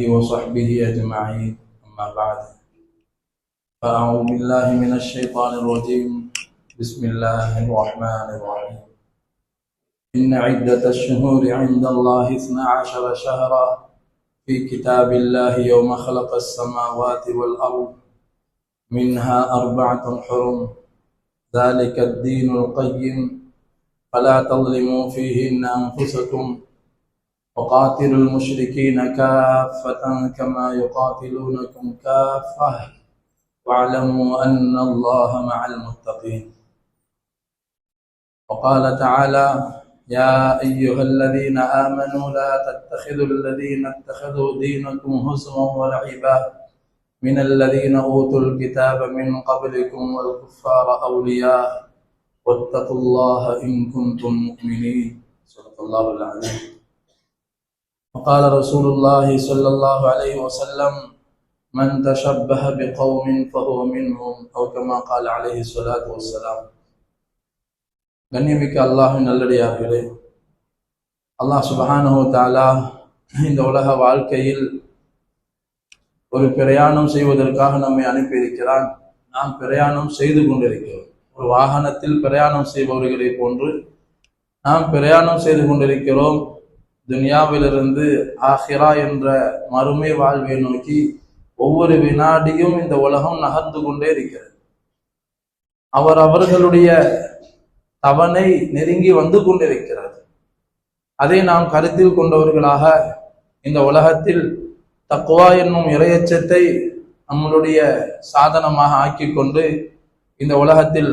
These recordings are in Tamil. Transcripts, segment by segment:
وصحبه أجمعين أما بعد فأعوذ بالله من الشيطان الرجيم بسم الله الرحمن الرحيم إن عدة الشهور عند الله 12 شهرا في كتاب الله يوم خلق السماوات والأرض منها 4 حرم ذلك الدين القيم فلا تظلموا فيهن أنفسكم وقاتلوا المشركين كافة كما يقاتلونكم كافة واعلموا أن الله مع المتقين. وقال تعالى يا أيها الذين آمنوا لا تتخذوا الذين اتخذوا دينكم هزوا ولعبا من الذين أوتوا الكتاب من قبلكم والكفار أولياء واتقوا الله إن كنتم مؤمنين. صدق الله العظيم. وقال رسول الله صلى الله عليه وسلم من تشبه بقوم فهو منهم أو كما قال عليه الصلاة والسلام. கண்ணியமிக்க அல்லாஹ்வின் நல்லடியார்களே, அல்லாஹ் சுப்ஹானஹு வ தஆலா இந்த உலக வாழ்க்கையில் ஒரு பிரயாணம் செய்வதற்காக நம்மை அனுப்பியிருக்கிறான். நாம் பிரயாணம் செய்து கொண்டிருக்கிறோம். ஒரு வாகனத்தில் பிரயாணம் செய்பவர்களை போன்று நாம் பிரயாணம் செய்து கொண்டிருக்கிறோம். துனியாவிலிருந்து ஆஹிரா என்ற மறுமை வாழ்வை நோக்கி ஒவ்வொரு வினாடியும் இந்த உலகம் நகர்ந்து கொண்டே இருக்கிறது. அவர்களுடைய தவணை நெருங்கி வந்து கொண்டிருக்கிறது. அதை நாம் கருத்தில் கொண்டவர்களாக இந்த உலகத்தில் தக்வா என்னும் இறையச்சத்தை நம்மளுடைய சாதனமாக ஆக்கி கொண்டு இந்த உலகத்தில்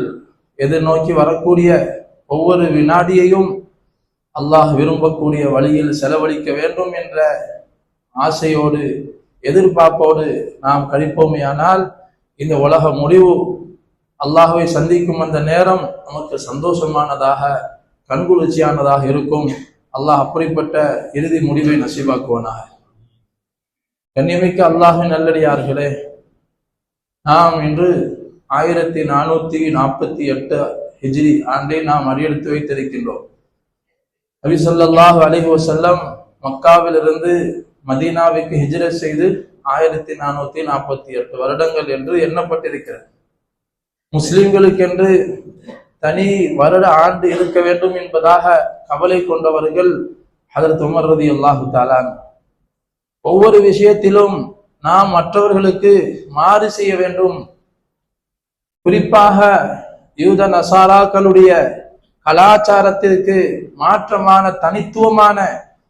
எதிர்நோக்கி வரக்கூடிய ஒவ்வொரு வினாடியையும் அல்லாஹ் விரும்பக்கூடிய வழியில் செலவழிக்க வேண்டும் என்ற ஆசையோடு எதிர்பார்ப்போடு நாம் கழிப்போமேயானால் இந்த உலக முடிவு அல்லாஹ்வை சந்திக்கும் அந்த நேரம் நமக்கு சந்தோஷமானதாக கண்குளிர்ச்சியானதாக இருக்கும். அல்லாஹ் அப்படிப்பட்ட இறுதி முடிவை நசீபாக்குவானாக. கண்ணியமிக்க அல்லாஹ்வின் நல்லடியார்களே, நாம் இன்று 1448 ஹிஜ்ரி ஆண்டை நாம் அடியெடுத்து வைத்திருக்கின்றோம். நபி ஸல்லல்லாஹு அலைஹி வஸல்லம் மக்காவிலிருந்து மதீனாவுக்கு ஹிஜ்ரத் செய்து 1448 வருடங்கள் என்று எண்ணப்பட்டிருக்கிறது. முஸ்லிம்களுக்கென்று தனி வருட ஆண்டு இருக்க வேண்டும் என்பதாக கவலை கொண்டவர்கள் ஹஜ்ரத் உமர் ரலியல்லாஹு தஆலா. ஒவ்வொரு விஷயத்திலும் நாம் மற்றவர்களுக்கு மாறு செய்ய வேண்டும். குறிப்பாக யூத நசாராக்களுடைய கலாச்சாரத்திற்கு மாற்றமான தனித்துவமான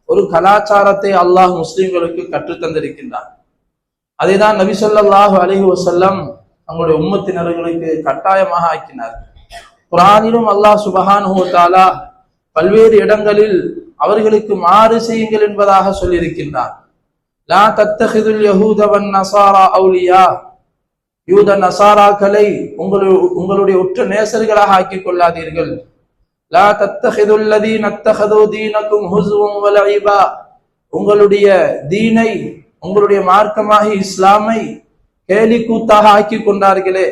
ஒரு கலாச்சாரத்தை அல்லாஹ் முஸ்லிம்களுக்கு கற்றுத்தந்திருக்கின்றார். அதைதான் நபி ஸல்லல்லாஹு அலைஹி வஸல்லம் அவங்களுடைய உம்மத்தினர்களுக்கு கட்டாயமாக ஆக்கினார். குர்ஆனிலும் அல்லாஹ் சுப்ஹானஹு வ தஆலா பல்வேறு இடங்களில் அவர்களுக்கு மாறு செய்யுங்கள் என்பதாக சொல்லியிருக்கின்றார். லா தத்தஹிதுல் யஹூத வன் நஸாரா அவுலியா, யூத நசாராக்களை உங்களுடைய உற்ற நேசர்களாக ஆக்கிக் கொள்ளாதீர்கள். லா தத்தஹிதுல் லதீன அத்தஹது தீனக்கும் ஹுஸ்வன் வ லஇபா, உங்களுடைய தீனை உங்களுடைய மார்க்கமாகி இஸ்லாமை கேலி கூத்தாக ஆக்கி கொண்டார்களே,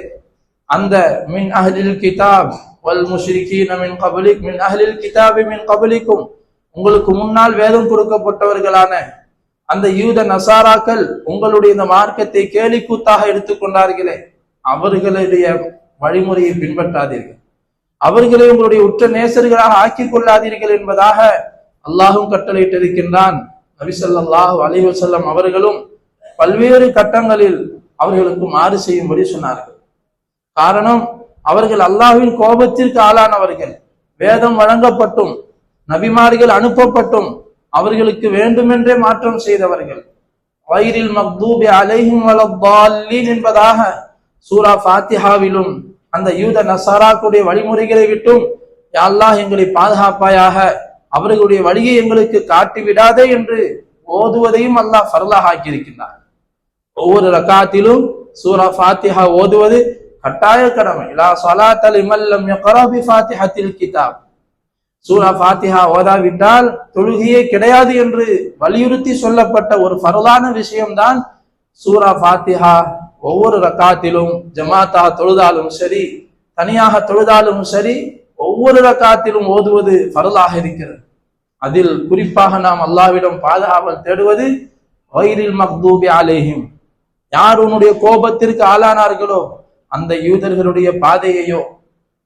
அந்த மின் அஹ்லில் கிதாப் வல் முஷ்ரிகீன மின் கப்லிக் மின் அஹ்லில் கிதாபி மின் கப்லிக்கும், உங்களுக்கு முன்னால் வேதம் கொடுக்கப்பட்டவர்களான அந்த யூத நசாராக்கள் உங்களுடைய இந்த மார்க்கத்தை கேலி கூத்தாக எடுத்துக்கொண்டார்களே, அவர்களுடைய வழிமுறையை பின்பற்றாதீர்கள், அவர்களை உங்களுடைய உற்ற நேசர்களாக ஆக்கிக் கொள்ளாதீர்கள் என்பதாக அல்லாஹும் கட்டளையிட்டிருக்கின்றான். நபி ஸல்லல்லாஹு அலைஹி வஸல்லம் அவர்களும் பல்வேறு கட்டங்களில் அவர்களுக்கு மாறு செய்யும்படி சொன்னார்கள். காரணம், அவர்கள் அல்லாஹ்வின் கோபத்திற்கு ஆளானவர்கள். வேதம் வழங்கப்பட்டும் நபிமார்கள் அனுப்பப்பட்டும் அவர்களுக்கு வேண்டுமென்றே மாற்றம் செய்தவர்கள். வைரில் மக்தூபி அலைஹிம் வலத்தால்லீன் என்பதாக சூரா ஃபாத்திஹாவிலும் அந்த யூத நசாராக்குடைய வழிமுறைகளை விட்டும் யா அல்லாஹ் எங்களை பாதுகாப்பாயாக, அவர்களுடைய வழியை எங்களுக்கு காட்டிவிடாதே என்று ஓதுவதையும் அல்லாஹ் ஃபர்லாக ஆக்கியிருக்கின்றார். ஒவ்வொரு ரக்காத்திலும் சூரா ஃபாத்திஹா ஓதுவது கட்டாய கடமை. லா ஸலாத லிமன் லம் யக்ரா பி ஃபாத்திஹத்தில் கிதாப், சூரா ஃபாத்திஹா ஓதாவிட்டால் தொழுகையே கிடையாது என்று வலியுறுத்தி சொல்லப்பட்ட ஒரு ஃபர்லான விஷயம்தான் சூரா ஃபாத்திஹா. ஒவ்வொரு ரக்காத்திலும் ஜமாத்தாக தொழுதாலும் சரி, தனியாக தொழுதாலும் சரி, ஒவ்வொரு ரக்காத்திலும் ஓதுவது ஃபர்லாக இருக்கிறது. அதில் குறிப்பாக நாம் அல்லாஹ்விடம் பாதுகாவல் தேடுவது வைரில் மக்தூபி அலைஹிம், யார் உன்னுடைய கோபத்திற்கு ஆளானார்களோ அந்த யூதர்களுடைய பாதையையோ,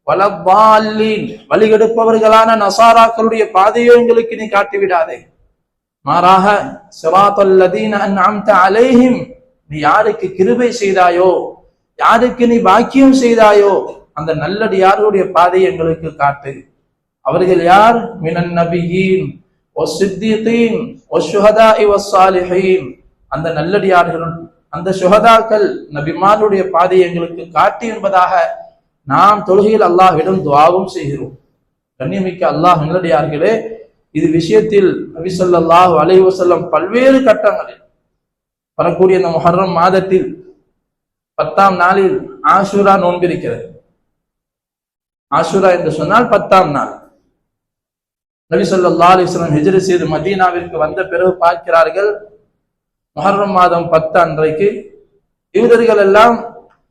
வலப்பாலின் வழிகெடுப்பவர்களான நசாராக்களுடைய பாதையோ எங்களுக்கு நீ காட்டிவிடாதே. மாறாக சிராத்தல்லதீன அன்அம்த அலைஹிம், நீ யாருக்கு கிருபை செய்தாயோ, யாருக்கு நீ பாக்கியம் செய்தாயோ அந்த நல்லடியார்களுடைய பாதையை எங்களுக்கு காட்டு. அவர்கள் யார்? மினன் நபியீன் வஸ்ஸித்தீகீன் வஷ்ஷுஹதாஇ வஸ்ஸாலிஹீன், அந்த நல்லடியார்கள், அந்த சுஹதாக்கள், நபிமாருடைய பாதையை எங்களுக்கு காட்டு என்பதாக நாம் தொழுகையில் அல்லாஹ்விடம் துஆவும் செய்கிறோம். கண்ணியமிக்க அல்லாஹ் நல்லடியார்களே, இது விஷயத்தில் நபி ஸல்லல்லாஹு அலைஹி வஸல்லம் பல்வேறு கட்டங்களில் வரக்கூடிய இந்த முஹர்ரம் மாதத்தில் 10ஆம் நாளில் ஆஷூரா நோன்பிருக்கிறது. ஆஷூரா என்று சொன்னால் 10ஆம் நாள். நபி ஸல்லல்லாஹு அலைஹி வஸல்லம் ஹிஜ்ரத் செய்து மதீனாவிற்கு வந்த பிறகு பார்க்கிறார்கள், முஹர்ரம் மாதம் 10 அன்றைக்கு யூதர்கள் எல்லாம்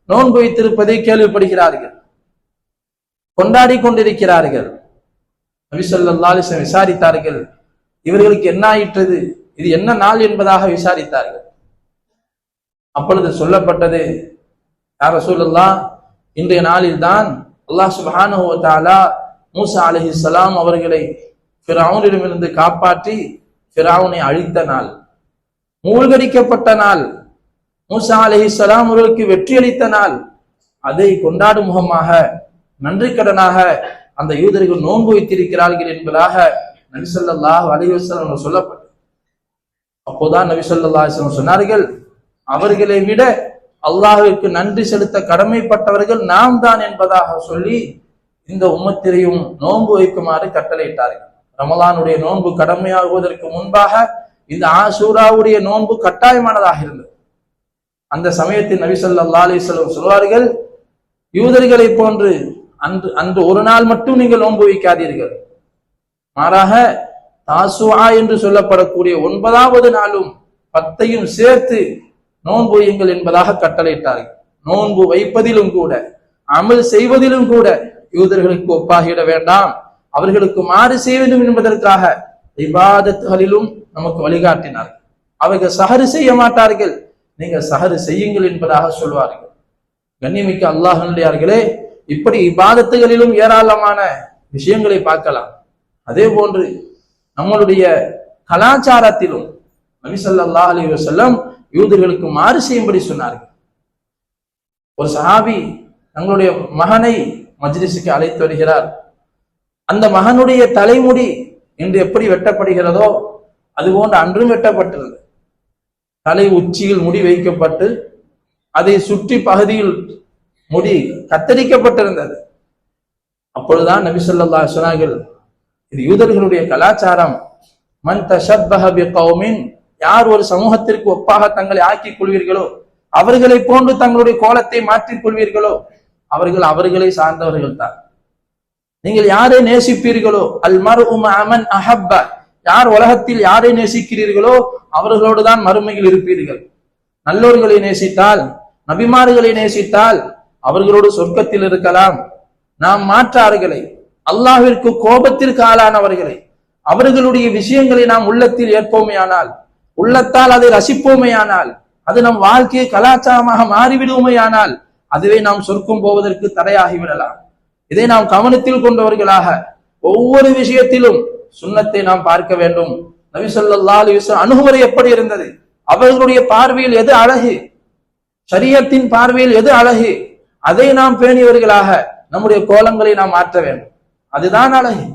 நோன்பு வைத்திருப்பதை கேள்விப்படுகிறார்கள், கொண்டாடி கொண்டிருக்கிறார்கள். நபி ஸல்லல்லாஹு அலைஹி வஸல்லம் விசாரித்தார்கள், இவர்களுக்கு என்ன ஆயிற்றது, இது என்ன நாள் என்பதாக விசாரித்தார்கள். அப்பொழுது சொல்லப்பட்டது, யா ரசூலுல்லாஹ், இன்றைய நாளில் தான் அல்லாஹ் சுப்ஹானஹு வ தஆலா மூசா அலைஹிஸ்ஸலாம் அவர்களை ஃபிரௌனிடமிருந்து காப்பாற்றி ஃபிரௌனை அழித்த நாள், மூழ்கடிக்கப்பட்ட நாள், மூசா அலைஹிஸ்ஸலாம் அவர்களுக்கு வெற்றி அளித்த நாள். அதை கொண்டாடும் முகமாக, நன்றி கடனாக அந்த யூதர்கள் நோன்பு வைத்திருக்கிறார்கள் என்பதாக நபி ஸல்லல்லாஹு அலைஹி வஸல்லம் சொல்லப்பட்டது. அப்போதான் நபி ஸல்லல்லாஹு அலைஹி வஸல்லம் சொன்னார்கள், அவர்களை விட அல்லாஹ்விற்கு நன்றி செலுத்த கடமைப்பட்டவர்கள் நாம் தான் என்பதாக சொல்லி இந்த உம்மத்திரையும் நோன்பு வைக்குமாறு கட்டளையிட்டார்கள். ரமலானுடைய நோன்பு கடமையாகுவதற்கு முன்பாக இந்த ஆஷூராவுடைய நோன்பு கட்டாயமானதாக இருந்தது. அந்த சமயத்தில் நபி ஸல்லல்லாஹு அலைஹி வஸல்லம் சொல்வார்கள், யூதர்களை போன்று அன்று ஒரு நாள் மட்டும் நீங்கள் நோன்பு வைக்காதீர்கள், மாறாக தாசுஆ என்று சொல்லப்படக்கூடிய 9வது நாளும் 10ஐயும் சேர்த்து நோன்பு வையுங்கள் என்பதாக கட்டளையிட்டார்கள். நோன்பு வைப்பதிலும் கூட, அமல் செய்வதிலும் கூட யூதர்களுக்கு ஒப்பாகிட வேண்டாம், அவர்களுக்கு மாறு செய்ய வேண்டும் என்பதற்காக இபாதத்துகளிலும் நமக்கு வழிகாட்டினார். அவர்கள் சஹரு செய்ய மாட்டார்கள், நீங்க சஹரு செய்யுங்கள் என்பதாக சொல்வார்கள். கண்ணியமிக்க அல்லாஹ் நல்லடியார்களே, இப்படி இபாதத்துகளிலும் ஏராளமான விஷயங்களை பார்க்கலாம். அதே போன்று நம்மளுடைய கலாச்சாரத்திலும் நபி ஸல்லல்லாஹு அலைஹி வஸல்லம் யூதர்களுக்கு மாறு செய்யும்படி சொன்னார்கள். ஒரு சஹாபி தங்களுடைய மகனை மஜ்லிஸுக்கு அழைத்து வருகிறார். அந்த மகனுடைய தலைமுடி இன்று எப்படி வெட்டப்படுகிறதோ அதுபோன்று அன்றும் வெட்டப்பட்டிருந்தது. தலை உச்சியில் முடி வைக்கப்பட்டு அதை சுற்றி பகுதியில் முடி கத்தரிக்கப்பட்டிருந்தது. அப்பொழுதுதான் நபி ஸல்லல்லாஹு அலைஹி வஸல்லம் சொன்னார்கள், இது யூதர்களுடைய கலாச்சாரம். மன் தஷப்பஹ பிகௌமின், யார் ஒரு சமூகத்திற்கு ஒப்பாக தங்களை ஆக்கிக் கொள்வீர்களோ, அவர்களை போன்று தங்களுடைய கோலத்தை மாற்றிக் கொள்வீர்களோ, அவர்கள் அவர்களை சார்ந்தவர்கள் தான். நீங்கள் யாரை நேசிப்பீர்களோ, அல் மர்உ மஅ மன் அஹப்ப, யார் உலகத்தில் யாரை நேசிக்கிறீர்களோ அவர்களோடு தான் மறுமையில் இருப்பீர்கள். நல்லோர்களை நேசித்தால், நபிமார்களை நேசித்தால் அவர்களோடு சொர்க்கத்தில் இருக்கலாம். நாம் மாற்றார்களை, அல்லாஹ்விற்கு கோபத்திற்கு ஆளானவர்களை, அவர்களுடைய விஷயங்களை நாம் உள்ளத்தில் ஏற்போமேயானால், உள்ளத்தால் அதை ரசிப்போமேயானால், அது நம் வாழ்க்கையை கலாச்சாரமாக மாறிவிடுவோமேயானால், அதுவே நாம் சொர்க்கம் போவதற்கு தடையாகிவிடலாம். இதை நாம் கவனத்தில் கொண்டவர்களாக ஒவ்வொரு விஷயத்திலும் சுன்னத்தை நாம் பார்க்க வேண்டும். நபி ஸல்லல்லாஹு அலைஹி வஸல்லம் அணுகுமுறை எப்படி இருந்தது, அவர்களுடைய பார்வையில் எது அழகு, ஷரியத்தின் பார்வையில் எது அழகு, அதை நாம் பேணியவர்களாக நம்முடைய கோலங்களை நாம் மாற்ற வேண்டும். அதுதான் அழகு.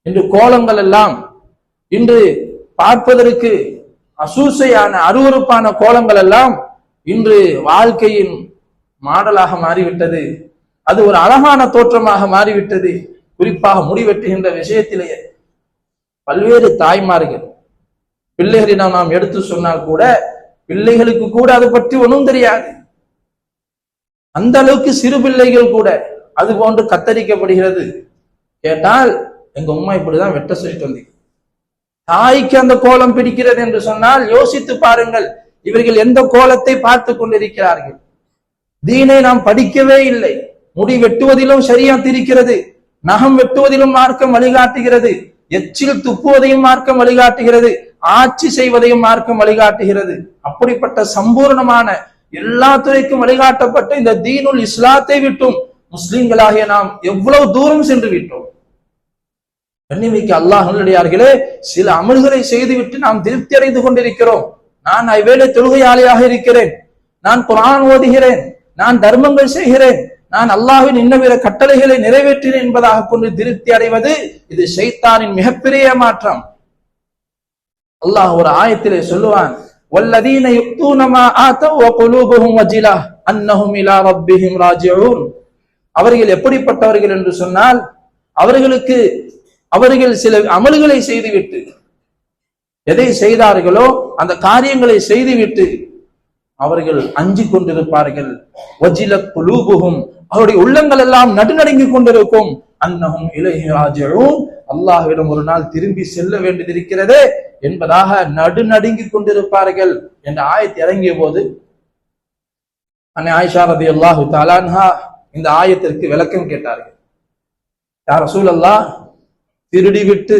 இன்று கோலங்கள் எல்லாம் இன்று பார்ப்பதற்கு அசூசையான அருவருப்பான கோலங்கள் எல்லாம் இன்று வாழ்க்கையின் மாடலாக மாறிவிட்டது. அது ஒரு அழகான தோற்றமாக மாறிவிட்டது. குறிப்பாக முடிவெட்டுகின்ற விஷயத்திலேயே பல்வேறு தாய்மார்கள் பிள்ளைகளிடம் நாம் எடுத்து சொன்னால் கூட பிள்ளைகளுக்கு கூட அது பற்றி ஒன்றும் தெரியாது. அந்த அளவுக்கு சிறு பிள்ளைகள் கூட அது போன்று கத்தரிக்கப்படுகிறது. கேட்டால் எங்க உம்மா இப்படிதான் வெட்ட சொல்லிட்டு வந்தீங்க. தாய்க்கு அந்த கோலம் பிடிக்கிறது என்று சொன்னால் யோசித்து பாருங்கள், இவர்கள் எந்த கோலத்தை பார்த்து கொண்டிருக்கிறார்கள். தீனை நாம் படிக்கவே இல்லை. முடி வெட்டுவதிலும் ஷரியத் இருக்கிறது, நகம் வெட்டுவதிலும் மார்க்கம் வழிகாட்டுகிறது, எச்சில் துப்புவதையும் மார்க்கம் வழிகாட்டுகிறது. ஆட்சி செய்வதையும் மார்க்கம் வழிகாட்டுகிறது. அப்படிப்பட்ட சம்பூர்ணமான எல்லா துறைக்கும் வழிகாட்டப்பட்ட இந்த தீனுல் இஸ்லாத்தை விட்டும் முஸ்லிம்களாகிய நாம் எவ்வளவு தூரம் சென்று விட்டோம். கண்ணிமிக்க அல்லாஹ்வுடையார்களே, சில அமல்களை செய்துவிட்டு நாம் திருப்தி அடைந்து கொண்டிருக்கிறோம். நான் ஐவேளை தொழுகையாளியாக இருக்கிறேன், நான் குர்ஆன் ஓதுகிறேன், நான் தர்மங்கள் செய்கிறேன், நான் அல்லாஹ்வின் இன்னபிற கட்டளைகளை நிறைவேற்றினேன் என்பதாக கொண்டு திருப்தி அடைவது இது ஷைத்தானின் மிகப்பெரிய மாற்றம். அல்லாஹ் ஒரு ஆயத்திலே சொல்லுவான், வல்லதீன யுக்தூன மா ஆதவ் வ குலூபுஹும் வஜிலா அன்னஹும் இலா ரப்பிஹிம் ராஜிஊன். அவர்கள் எப்படிப்பட்டவர்கள் என்று சொன்னால், அவர்கள் சில அமல்களை செய்துவிட்டு, எதை செய்தார்களோ அந்த காரியங்களை செய்துவிட்டு அவர்கள் அஞ்சி கொண்டிருப்பார்கள். வஜிலத் குலூபுஹும், அவருடைய உள்ளங்கள் எல்லாம் நடுநடுங்கிக் கொண்டிருக்கும். அன்னஹும் இலைஹி ராஜிஊன், அல்லாஹ்விடம் ஒரு நாள் திரும்பி செல்ல வேண்டியிருக்கிறதே என்பதாக நடுநடுங்கிக் கொண்டிருப்பார்கள் என்ற ஆயத்து இறங்கிய போது அன்னை ஆயிஷா ரலியல்லாஹு தஆலா அன்ஹா இந்த ஆயத்திற்கு விளக்கம் கேட்டார்கள். யா ரசூலல்லாஹ், திருடி விட்டு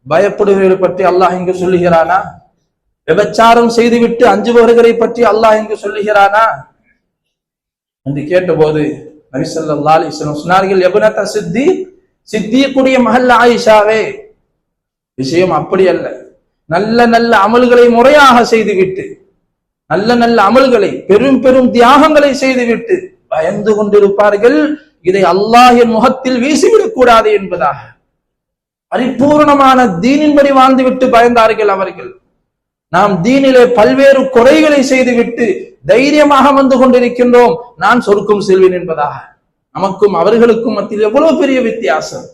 பயப்படுவதை பற்றி அல்லாஹ் இங்கு சொல்லுகிறானா? விபச்சாரம் செய்துவிட்டு அஞ்சுபவர்களை பற்றி அல்லாஹ் இங்கு சொல்லுகிறானா என்று கேட்டபோது நபி ஸல்லல்லாஹு அலைஹி வஸல்லம் சொன்னார்கள், இப்னத சித்தீக், சித்தீக்குடைய மகள் ஆயிஷாவே, விஷயம் அப்படி அல்ல. நல்ல நல்ல அமல்களை முறையாக செய்துவிட்டு, நல்ல நல்ல அமல்களை பெரும் பெரும் தியாகங்களை செய்துவிட்டு பயந்து கொண்டிருப்பார்கள், இதை அல்லாஹ்வின் முகத்தில் வீசிவிடக் கூடாது என்பதாக. பரிபூர்ணமான தீனின்படி வாழ்ந்துவிட்டு பயந்தார்கள் அவர்கள். நாம் தீனிலே பல்வேறு குறைகளை செய்துவிட்டு தைரியமாக வந்து கொண்டிருக்கின்றோம், நான் சொர்க்கம் செல்வேன் என்பதாக. நமக்கும் அவர்களுக்கும் மத்தியில் எவ்வளவு பெரிய வித்தியாசம்.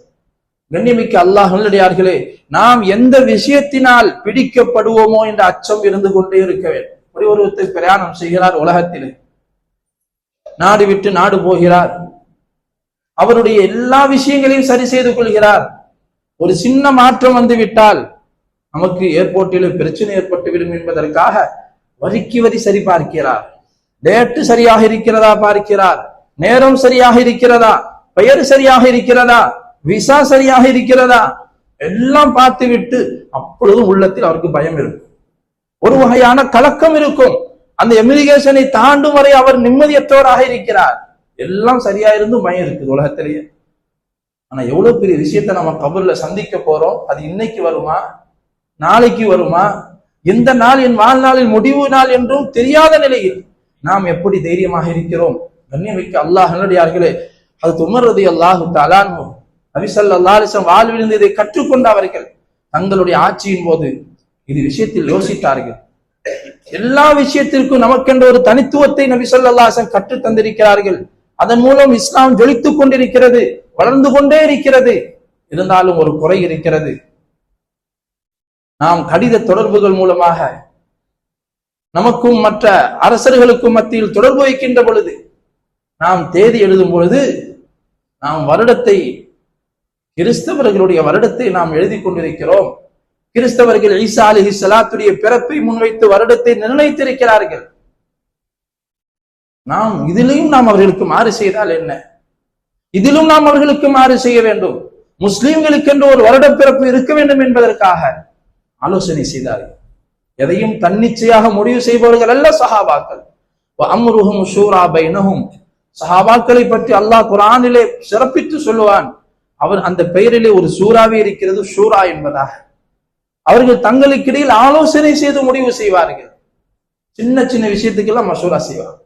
கண்ணியமிக்க அல்லாஹ்வுடையார்களே, நாம் எந்த விஷயத்தினால் பிடிக்கப்படுவோமோ என்ற அச்சம் இருந்து கொண்டே இருக்க வேண்டும். ஒருத்தர் பிரயாணம் செய்கிறார், உலகத்திலே நாடு விட்டு நாடு போகிறார், அவருடைய எல்லா விஷயங்களையும் சரி செய்து கொள்கிறார். ஒரு சின்ன மாற்றம் வந்து விட்டால் நமக்கு ஏர்போர்ட்டில் பிரச்சனை ஏற்பட்டுவிடும் என்பதற்காக வரிக்கு வரி சரி பார்க்கிறார், டேட்டு சரியாக இருக்கிறதா பார்க்கிறார், நேரம் சரியாக இருக்கிறதா, பெயர் சரியாக இருக்கிறதா, விசா சரியாக இருக்கிறதா, எல்லாம் பார்த்து விட்டு அப்பொழுதும் உள்ளத்தில் அவருக்கு பயம் இருக்கும், ஒரு வகையான கலக்கம் இருக்கும். அந்த எமிகிரேஷனை தாண்டும் வரை அவர் நிம்மதியற்றவராக இருக்கிறார். எல்லாம் சரியா இருந்தும் பயம் இருக்குது உலகத்திலேயே. ஆனா எவ்வளவு பெரிய விஷயத்தை நம்ம கபர்ல சந்திக்க போறோம், அது இன்னைக்கு வருமா, நாளைக்கு வருமா, எந்த நாள் என் வாழ்நாளில் முடிவு நாள் என்றும் தெரியாத நிலையில் நாம் எப்படி தைரியமாக இருக்கிறோம். கண்ணியமிக்க அல்லாஹ்வுடையார்களே, ஹஜ்ரத் உமர் ரலியல்லாஹு தஆலா அன்ஹு நபி ஸல்லல்லாஹு அலைஹி வஸல்லம் வாழ்விலிருந்து இதை கற்றுக்கொண்ட அவர்கள் தங்களுடைய ஆட்சியின் போது இது விஷயத்தில் யோசித்தார்கள். எல்லா விஷயத்திற்கும் நமக்கென்ற ஒரு தனித்துவத்தை நபி ஸல்லல்லாஹு அலைஹி வஸல்லம் கற்று தந்திருக்கிறார்கள். அதன் மூலம் இஸ்லாம் ஜொலித்துக் கொண்டிருக்கிறது, வளர்ந்து கொண்டே இருக்கிறது. இருந்தாலும் ஒரு குறை இருக்கிறது. நாம் கடித தொடர்புகள் மூலமாக நமக்கும் மற்ற அரசர்களுக்கும் மத்தியில் தொடர்பு வைக்கின்ற பொழுது, நாம் தேதி எழுதும் பொழுது நாம் வருடத்தை, கிறிஸ்தவர்களுடைய வருடத்தை நாம் எழுதி கொண்டிருக்கிறோம். கிறிஸ்தவர்கள் ஈசா அலைஹிஸ்ஸலாத்துடைய பிறப்பை முன்வைத்து வருடத்தை நிர்ணயித்திருக்கிறார்கள். நாம் இதிலும் நாம் அவர்களுக்கு மாறு செய்தால் என்ன? இதிலும் நாம் அவர்களுக்கு மாறு செய்ய வேண்டும். முஸ்லிம்களுக்கு என்று ஒரு வருட பிறப்பு இருக்க வேண்டும் என்பதற்காக ஆலோசனை செய்தார்கள். எதையும் தன்னிச்சையாக முடிவு செய்பவர்கள் அல்ல சஹாபாக்கள். அம்ருஹும் ஷூரா பைனஹும், சஹாபாக்களை பற்றி அல்லாஹ் குர்ஆனிலே சிறப்பித்து சொல்லுவான். அவர் அந்த பெயரிலே ஒரு சூறாவே இருக்கிறது, ஷூரா என்பதாக. அவர்கள் தங்களுக்கு இடையில் ஆலோசனை செய்து முடிவு செய்வார்கள். சின்ன சின்ன விஷயத்துக்கெல்லாம் மஷூரா செய்வார்.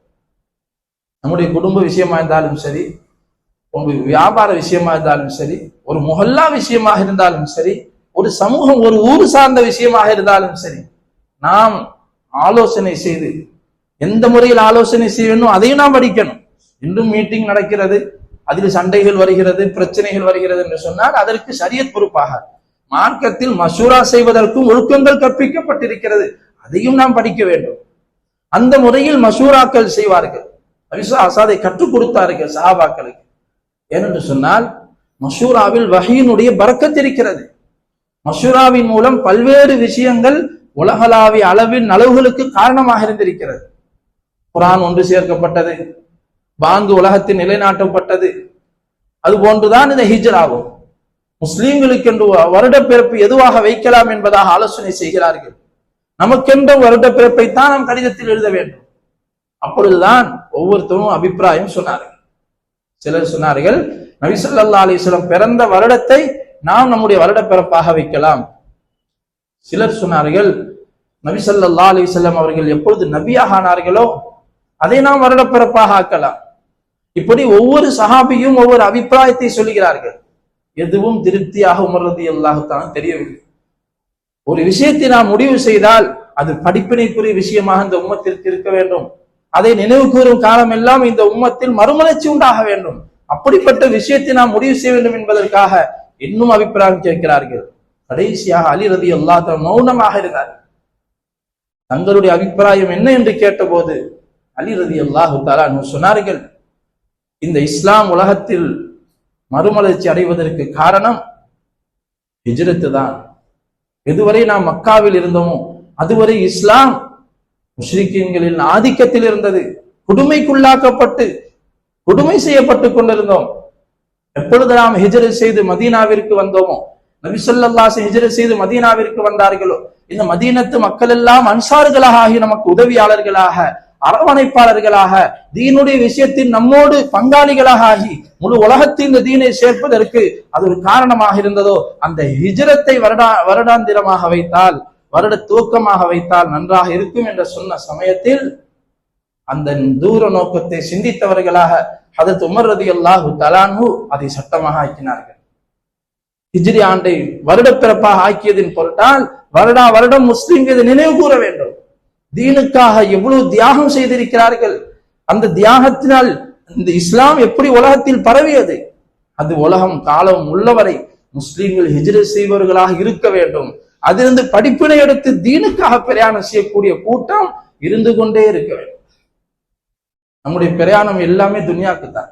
நம்முடைய குடும்ப விஷயமா இருந்தாலும் சரி, ஒரு வியாபார விஷயமா இருந்தாலும் சரி, ஒரு முஹல்லா விஷயமாக இருந்தாலும் சரி, ஒரு சமூகம், ஒரு ஊர் சார்ந்த விஷயமாக இருந்தாலும் சரி, நாம் ஆலோசனை செய்து எந்த முறையில் ஆலோசனை செய்யணும் அதையும் நாம் படிக்கணும். இன்றும் மீட்டிங் நடக்கிறது, அதில் சண்டைகள் வருகிறது, பிரச்சனைகள் வருகிறது என்று சொன்னால் அதற்கு ஷரியத் பொறுப்பாக. மார்க்கத்தில் மஷூரா செய்வதற்கும் ஒழுக்கங்கள் கற்பிக்கப்பட்டிருக்கிறது, அதையும் நாம் படிக்க வேண்டும். அந்த முறையில் மஷூராக்கள் செய்வார்கள். அதை கற்றுக் கொடுத்தார்கள் சஹாபாக்களுக்கு. ஏனென்று சொன்னால் மஷூராவில் வஹீனுடைய பரக்கத் இருக்கிறது. மஷூராவின் மூலம் பல்வேறு விஷயங்கள் உலகளாவிய அளவில் நலவுகளுக்கு காரணமாக இருந்திருக்கிறது. குர்ஆன் ஒன்று சேர்க்கப்பட்டது, பாங்கு உலகத்தில் நிலைநாட்டப்பட்டது. அது போன்றுதான் இந்த ஹிஜ்ராவும். முஸ்லீம்களுக்கு என்று வருடப்பிறப்பு எதுவாக வைக்கலாம் என்பதாக ஆலோசனை செய்கிறார்கள். நமக்கென்ற வருடப்பிறப்பை தான் நாம் கடிதத்தில் எழுத வேண்டும். அப்பொழுதுதான் ஒவ்வொருத்தரும் அபிப்பிராயம் சொன்னார்கள். சிலர் சொன்னார்கள், நபி ஸல்லல்லாஹு அலைஹி வஸல்லம் பிறந்த வருடத்தை நாம் நம்முடைய வருடப்பிறப்பாக வைக்கலாம். சிலர் சொன்னார்கள், நபி ஸல்லல்லாஹு அலைஹி வஸல்லம் அவர்கள் எப்பொழுது நபியாக ஆனார்களோ அதை நாம் வருடப்பிறப்பாக ஆக்கலாம். இப்படி ஒவ்வொரு சஹாபியும் ஒவ்வொரு அபிப்பிராயத்தை சொல்லுகிறார்கள். எதுவும் திருப்தியாக உமர் ரலியல்லாஹு தஆலா தெரியவில்லை. ஒரு விஷயத்தை நாம் முடிவு செய்தால் அது படிப்பினைக்குரிய விஷயமாக இந்த உம்மத்திற்கு இருக்க வேண்டும். அதை நினைவு கூறும் காலம் எல்லாம் இந்த உம்மத்தில் மறுமலர்ச்சி உண்டாக வேண்டும். அப்படிப்பட்ட விஷயத்தை நாம் முடிவு செய்ய வேண்டும் என்பதற்காக இன்னும் அபிப்பிராயம் கேட்கிறார்கள். கடைசியாக அலி ரலியல்லாஹு தஆலா மௌனமாக இருந்தார்கள். தங்களுடைய அபிப்பிராயம் என்ன என்று கேட்டபோது அலி ரலியல்லாஹு தஆலா சொன்னார்கள், இந்த இஸ்லாம் உலகத்தில் மறுமலர்ச்சி அடைவதற்கு காரணம் ஹிஜ்ரத்து தான். எதுவரை நாம் மக்காவில் இருந்தோமோ அதுவரை இஸ்லாம் முஷ்ரிக்கீன்களின் ஆதிக்கத்தில் இருந்தது. கொடுமைக்குள்ளாக்கப்பட்டு கொடுமை செய்யப்பட்டு கொண்டிருந்தோம். எப்பொழுது நாம் ஹிஜ்ரத் செய்து மதீனாவிற்கு வந்தோமோ, நபி ஸல்லல்லாஹு அலைஹி வஸல்லம் ஹிஜ்ரத் செய்து மதீனாவிற்கு வந்தார்களோ, இந்த மதீனத்து மக்கள் எல்லாம் அன்சார்களாக ஆகி நமக்கு உதவியாளர்களாக, அரவணைப்பாளர்களாக, தீனுடைய விஷயத்தில் நம்மோடு பங்காளிகளாக ஆகி முழு உலகத்தில் இந்த தீனை சேர்ப்பதற்கு அது ஒரு காரணமாக இருந்ததோ, அந்த ஹிஜ்ரத்தை வருடாந்திரமாக வைத்தால், வருட துவக்கமாக வைத்தால் நன்றாக இருக்கும் என்று சொன்ன சமயத்தில் அந்த தூர நோக்கத்தை சிந்தித்தவர்களாக ஹதரத் உமர் ரலியல்லாஹு தஆலா அன்ஹு அதை சட்டமாக ஆக்கினார்கள். ஹிஜ்ரி ஆண்டை வருடப்பிறப்பாக ஆக்கியதின் பொருட்டால் வருடம் முஸ்லிம்கள் நினைவு கூற வேண்டும். தீனுக்காக எவ்வளவு தியாகம் செய்திருக்கிறார்கள். அந்த தியாகத்தினால் இந்த இஸ்லாம் எப்படி உலகத்தில் பரவியது, அது உலகம் காலம் உள்ளவரை முஸ்லிம்கள் ஹிஜ்ரத் செய்பவர்களாக இருக்க வேண்டும். அதிலிருந்து படிப்பினை எடுத்து தீனுக்காக பிரயாணம் செய்யக்கூடிய கூட்டம் இருந்து கொண்டே இருக்க வேண்டும். நம்முடைய பிரயாணம் எல்லாமே துன்யாக்கு தான்.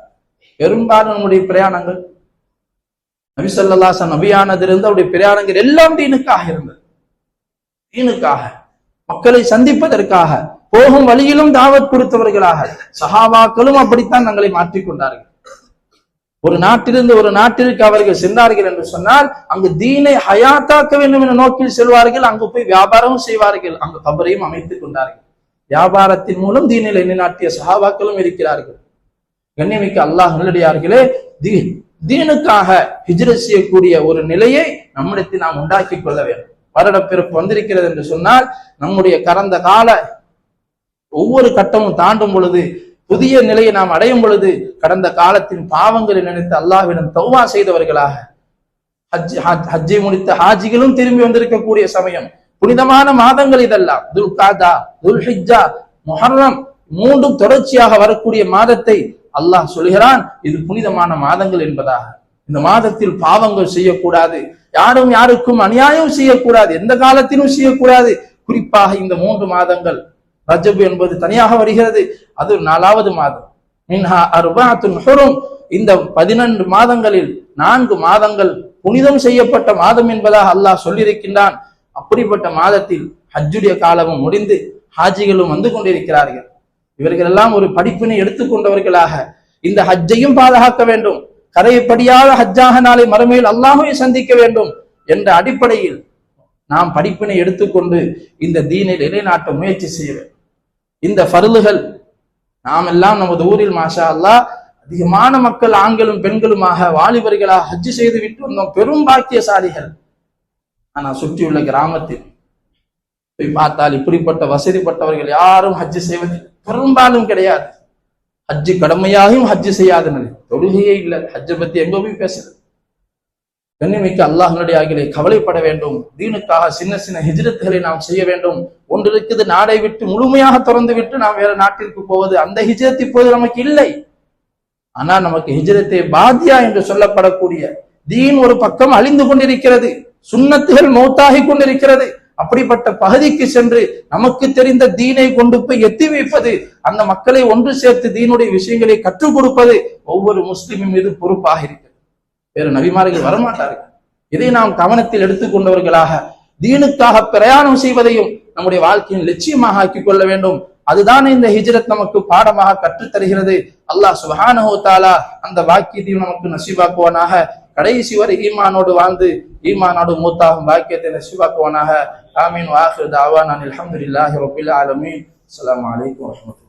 பெரும்பாலும் நம்முடைய பிரயாணங்கள் நபி ஸல்லல்லாஹு அலைஹி வஸல்லம் நபியானதிலிருந்து அவருடைய பிரயாணங்கள் எல்லாம் தீனுக்காக இருந்தது. தீனுக்காக, மக்களை சந்திப்பதற்காக, போகும் வழியிலும் தாவத் கொடுத்தவர்களாக. சஹாபாக்களும் அப்படித்தான் தங்களை மாற்றிக்கொண்டார்கள். ஒரு நாட்டிலிருந்து ஒரு நாட்டிற்கு அவர்கள் சென்றார்கள் என்று சொன்னால் அங்கு தீனை ஹயாத்தாக்க வேண்டும் என்ற நோக்கில் செல்வார்கள். அங்கு போய் வியாபாரமும் செய்வார்கள், அங்கு கபரையும் அமைத்துக் கொண்டார்கள். வியாபாரத்தின் மூலம் தீனை நிலைநாட்டிய சஹாபாக்களும் இருக்கிறார்கள். கண்ணியமிக்க அல்லாஹ் நல்லடியார்களே, தீனுக்காக ஹிஜ்ரத் செய்யக்கூடிய ஒரு நிலையை நம்மிடத்தில் நாம் உண்டாக்கி கொள்ள வேண்டும். வருடப்பிறப்பு வந்திருக்கிறது என்று சொன்னால் நம்முடைய கடந்த கால ஒவ்வொரு கட்டமும் தாண்டும் பொழுது, புதிய நிலையை நாம் அடையும் பொழுது, கடந்த காலத்தின் பாவங்களை நினைத்து அல்லாஹ்விடம் தௌபா செய்தவர்களாக, ஹஜ்ஜை முடித்த ஹாஜிகளும் திரும்பி வந்திருக்கக்கூடிய சமயம், புனிதமான மாதங்கள் இதெல்லாம். துல்காதா, துல்ஹிஜ்ஜா, முஹர்ரம், மூன்றும் தொடர்ச்சியாக வரக்கூடிய மாதத்தை அல்லாஹ் சொல்கிறான், இது புனிதமான மாதங்கள் என்பதாக. இந்த மாதத்தில் பாவங்கள் செய்யக்கூடாது, யாரும் யாருக்கும் அநியாயம் செய்யக்கூடாது, எந்த காலத்திலும் செய்யக்கூடாது. குறிப்பாக இந்த 3 மாதங்கள், ரஜப் என்பது தனியாக வருகிறது, அது 4வது மாதம். மின்ஹா அர்பஅத்துன் ஹுரும், இந்த 12 மாதங்களில் 4 மாதங்கள் புனிதம் செய்யப்பட்ட மாதம் என்பதாக அல்லாஹ் சொல்லியிருக்கின்றான். அப்படிப்பட்ட மாதத்தில் ஹஜ்ஜுடைய காலமும் முடிந்து ஹாஜிகளும் வந்து கொண்டிருக்கிறார்கள். இவர்கள் எல்லாம் ஒரு படிப்பினை எடுத்துக்கொண்டவர்களாக இந்த ஹஜ்ஜையும் பாதுகாக்க வேண்டும், கரையப்படியாக ஹஜ்ஜாக நாளை மறுமையில் அல்லாஹ்வை சந்திக்க வேண்டும் என்ற அடிப்படையில் நாம் படிப்பினை எடுத்துக்கொண்டு இந்த தீனை நிலைநாட்ட முயற்சி செய்ய வேண்டும். இந்த ஃபர்லுகள் நாம் எல்லாம் நமது ஊரில் மாஷா அல்லாஹ் அதிகமான மக்கள் ஆண்களும் பெண்களுமாக வாலிபர்களாக ஹஜ்ஜு செய்து விட்டு வந்தோம், பெரும் பாக்கியசாலிகள். ஆனா சுற்றியுள்ள கிராமத்தில் போய் பார்த்தால் இப்படிப்பட்ட வசதிப்பட்டவர்கள் யாரும் ஹஜ்ஜு செய்வது பெரும்பாலும் கிடையாது. ஹஜ்ஜு கடமையாகவும் ஹஜ்ஜு செய்யாத நிலை, தொழுகையே இல்லை. ஹஜ்ஜை பத்தி எங்க போய் பேசுறது? கண்ணியமிக்க அல்லாஹ்வுடைய ஆகிலே கவலைப்பட வேண்டும். தீனுக்காக சின்ன சின்ன ஹிஜ்ரத்துகளை நாம் செய்ய வேண்டும். ஒன்று இருக்குது, நாடை விட்டு முழுமையாக திறந்து விட்டு நாம் வேற நாட்டிற்கு போவது. அந்த ஹிஜ்ரத் இப்போது நமக்கு இல்லை. ஆனால் நமக்கு ஹிஜ்ரத்தே பாத்தியா என்று சொல்லப்படக்கூடிய தீன் ஒரு பக்கம் அழிந்து கொண்டிருக்கிறது, சுன்னத்துகள் மௌத்தாகி கொண்டிருக்கிறது. அப்படிப்பட்ட பகுதிக்கு சென்று நமக்கு தெரிந்த தீனை கொண்டு போய் எத்தி வைப்பது, அந்த மக்களை ஒன்று சேர்த்து தீனுடைய விஷயங்களை கற்றுக் கொடுப்பது ஒவ்வொரு முஸ்லிமின் மீது பொறுப்பாக இருக்கிறது. வேறு நபிமார்கள் வரமாட்டார்கள். இதை நாம் கவனத்தில் எடுத்துக்கொண்டவர்களாக தீனுக்காக பிரயாணம் செய்வதையும் நம்முடைய வாழ்க்கையின் லட்சியமாக ஆக்கிக் கொள்ள வேண்டும். அதுதான் இந்த ஹிஜ்ரத் நமக்கு பாடமாக கற்றுத் தருகிறது. அல்லாஹ் சுப்ஹானஹு வ தஆலா அந்த வாக்கியத்தையும் நமக்கு நசீபாக்குவானாக. கடைசி வரை ஈமானோடு வாழ்ந்து ஈமானோடு மூத்தாகும் பாக்கியத்தை நசீபாக்குவானாக. ஆமீன். வ ஆகிரு தஅவானா அல்ஹம்துலில்லாஹி ரப்பில் ஆலமீன். அஸ்ஸலாமு அலைக்கும் வரஹ்மத்துல்லாஹி.